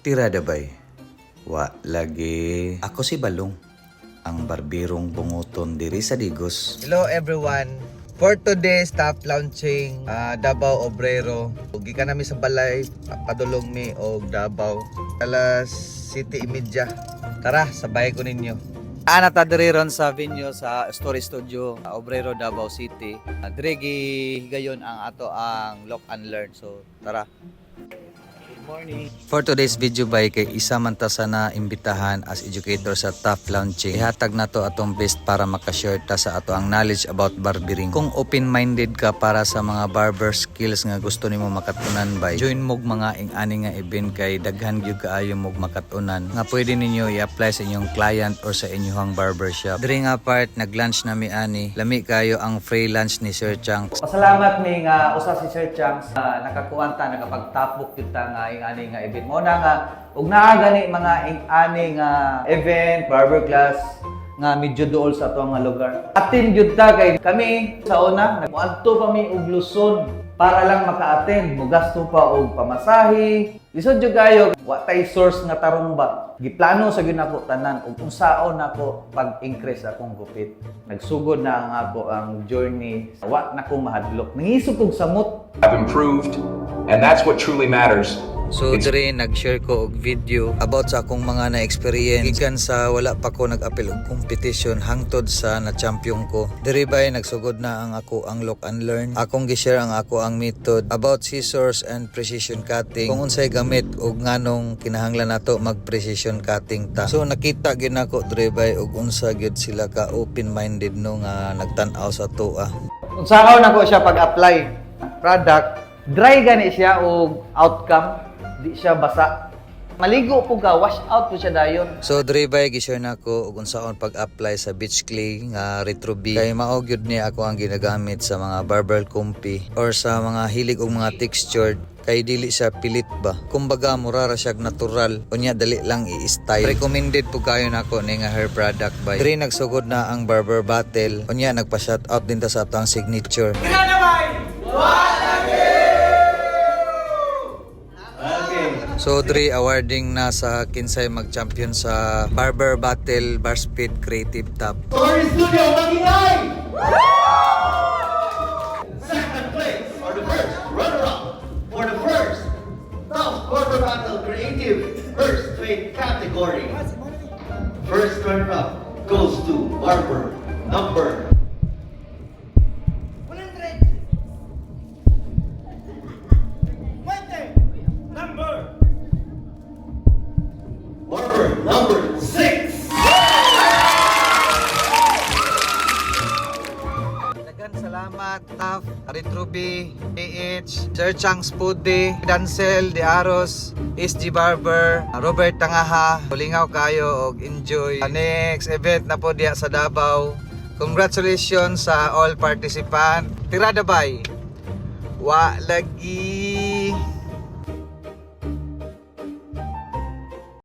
Tirada bay. Wa lagi. Ako si Balong, ang barbirong bunguton diri sa Digos. Hello everyone. For today's staff launching Davao Obrero. Ugi ka namin sa balay, padulong mi og Davao. Alas 7:30. Tara, sabay ko ninyo. Ana ta diri ron sa venue sa Story Studio, Obrero, Davao City. Dire gihigayon ang ato ang lock and learn. So, tara. Morning. For today's video bay kay isa man ta sana imbitahan as educator sa TAF launching. Ihatag na to atong best para makashare ta sa ato ang knowledge about barbering. Kung open-minded ka para sa mga barber skills nga gusto nimo makatunan bay, join mo mga ing-ani nga event kay daghan gyud kaayo mo makatunan nga pwede ninyo i-apply sa inyong client or sa inyong barbershop. Diri nga part nag-lunch nami ani, lami kayo ang free lunch ni Sir Chang. Pasalamat ni nga usa si Sir Chang nakakuanta nakapagtapok kita nga ing-ani nga event mo na nga ug naa gani mga ing-ani nga event barber class nga medyo duol sa ato nga lugar. Atin gyud ta kay kami sa una nagmoadto pa mi og Luzon para lang maka-attend, mogasto pa og pamasahe. Lisod jud kayo wa tay source nga tarong ba. Giplano sa gyud nako tanan ug unsaon nako pag-increase akong gupit. Nagsugod na ang ako ang journey. Wa nako mahadlok. Nangisog og samot. Have improved, and that's what truly matters. So diri nag-share ko og video about sa akong mga na-experience gikan sa wala pa ko nag-apil og competition hangtod sa na-champion ko. Diri bay nagsugod na ang ako ang lock and learn. Akong gi-share ang ako ang method about scissors and precision cutting. Kung unsay gamit og nganong kinahanglan nato mag-precision cutting ta. So nakita gyud nako diri bay og unsa gyud sila ka open-minded no nga nagtan-aw sa tuwa. Unsaon nako siya pag-apply product, dry gani siya og outcome. Di siya basa. Maligo po ka, wash out po siya dayon. So diri bay gi-share nako og unsaon pag-apply sa beach clay nga Retro B. Kay mao gyud ni ako ang ginagamit sa mga barber comfy or sa mga hilig og mga textured kay dili siya pilit ba. Kumbaga mura ra siya natural. Unya dali lang i-style. Recommended po kayo nako ni nga hair product bay. Diri nagsugod na ang barber battle. Unya nagpa-shout out din ta sa atong signature. So, diri awarding na sa kinsay mag-champion sa Barber Battle Bar Speed Creative Top. Story Studio, Makinay! Second place for the first runner-up for the first Top Barber Battle Creative First Weight category. First runner-up goes to Barber number 100. Barber number 6. Dagan salamat TAF, Retro B, PH, Sir Chang Spudi, Dancel De Aros, SG Barber, Robert Tangaha. Hulingaw kayo og enjoy. Next event na po diya sa Davao. Congratulations sa all participant. Tirada bay. Wa lagi.